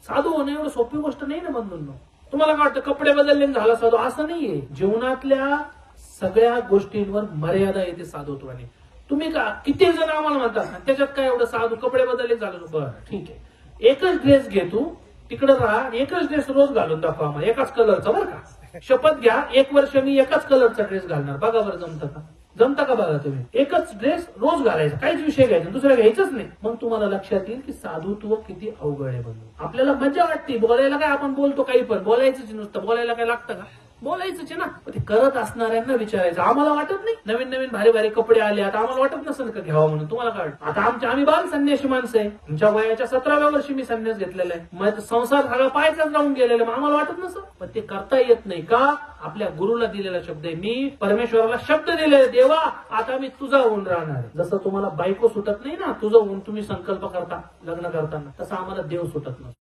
साधू होणं एवढं सोपी गोष्ट नाही ना बंधूंनो. तुम्हाला काय वाटतं कपडे बदलले झाला साधू? असं नाहीये. जीवनातल्या सगळ्या गोष्टींवर मर्यादा येते साधुत्वाने. तुम्ही का किती जण आम्हाला म्हणतात त्याच्यात काय एवढं साधू, कपडे बदलले झालं, बरं ठीक आहे, एकच ड्रेस घे तू, तिकडे राहा, एकच ड्रेस रोज घालून दाखवा आम्हाला, एकाच कलरचा, बरं का. शपथ घ्या 1 वर्ष मी एकाच कलरचा ड्रेस घालणार, बघा बरं जमतं का? जमता का बघा तुम्ही. एकच ड्रेस रोज घालायचा, काहीच विषय घ्यायचा, दुसरा घ्यायचंच नाही. मग तुम्हाला लक्षात येईल की साधुत्व किती अवघड आहे बंधू. आपल्याला मजा वाटते बोलायला, काय आपण बोलतो काही पण बोलायचंच, नुसतं बोलायला काय लागतं का? बोलायचंच आहे ना. ते करत असणाऱ्यांना विचारायचं. आम्हाला वाटत नाही नवीन नवीन भारी भारी कपडे आले, आता आम्हाला वाटत नसेल का घ्यावं म्हणून? तुम्हाला काय वाटतं? आता आम्ही बाल संन्यासी माणसं आहे. तुमच्या वयाच्या 17व्या वर्षी मी संन्यास घेतलेला आहे. मग संसार सगळा पायचाच राहून गेलेला, मग आम्हाला वाटत नसं. पण ते करता येत नाही का? आपल्या गुरुला दिलेला शब्द आहे. मी परमेश्वराला शब्द दिलेला, देवा आता मी तुझा होऊन राहणार. जसं तुम्हाला बायको सुटत नाही ना तुझं होऊन, तुम्ही संकल्प करता लग्न करताना, तसं आम्हाला देव सुटत नसतो.